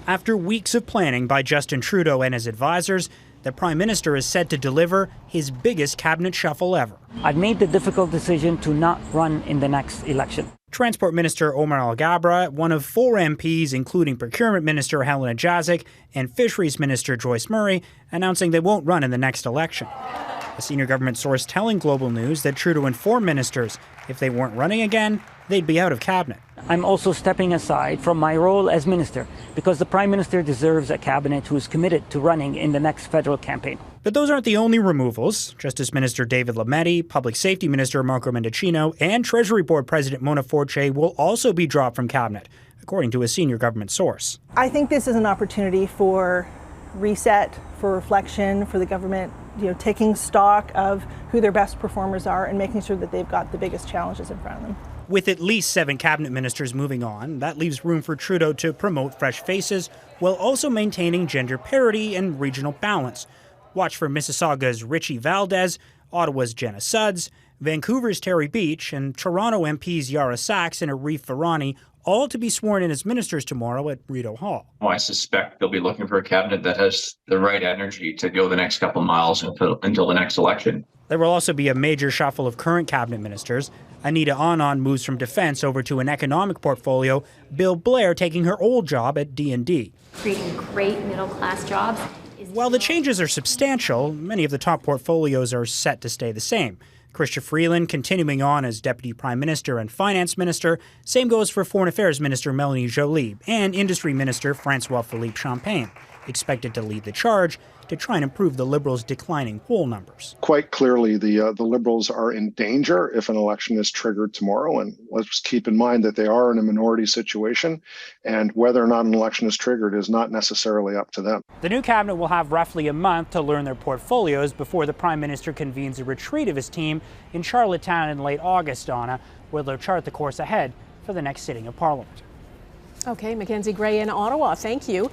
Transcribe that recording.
After weeks of planning by Justin Trudeau and his advisors, the Prime Minister is set to deliver his biggest cabinet shuffle ever. I've made the difficult decision to not run in the next election. Transport Minister Omar Alghabra, one of 4 MPs, including Procurement Minister Helena Jazik and Fisheries Minister Joyce Murray, announcing they won't run in the next election. A senior government source telling Global News that Trudeau informed ministers if they weren't running again, they'd be out of cabinet. I'm also stepping aside from my role as minister because the Prime Minister deserves a cabinet who is committed to running in the next federal campaign. But those aren't the only removals. Justice Minister David Lametti, Public Safety Minister Marco Mendicino, and Treasury Board President Mona Fortier will also be dropped from cabinet, according to a senior government source. I think this is an opportunity for reset, for reflection, for the government, taking stock of who their best performers are and making sure that they've got the biggest challenges in front of them. With at least 7 cabinet ministers moving on, that leaves room for Trudeau to promote fresh faces while also maintaining gender parity and regional balance. Watch for Mississauga's Richie Valdez, Ottawa's Jenna Sudds, Vancouver's Terry Beach, and Toronto MPs Yara Sachs and Arif Virani, all to be sworn in as ministers tomorrow at Rideau Hall. I suspect they'll be looking for a cabinet that has the right energy to go the next couple of miles until the next election. There will also be a major shuffle of current cabinet ministers. Anita Anand moves from defense over to an economic portfolio, Bill Blair taking her old job at D&D. Creating great middle-class jobs. While the changes are substantial, many of the top portfolios are set to stay the same. Chrystia Freeland continuing on as Deputy Prime Minister and Finance Minister. Same goes for Foreign Affairs Minister Melanie Joly and Industry Minister Francois-Philippe Champagne, expected to lead the charge to try and improve the Liberals' declining poll numbers. Quite clearly, the Liberals are in danger if an election is triggered tomorrow. And let's keep in mind that they are in a minority situation, and whether or not an election is triggered is not necessarily up to them. The new cabinet will have roughly a month to learn their portfolios before the Prime Minister convenes a retreat of his team in Charlottetown in late August, Donna, where they'll chart the course ahead for the next sitting of Parliament. Okay, Mackenzie Gray in Ottawa, thank you.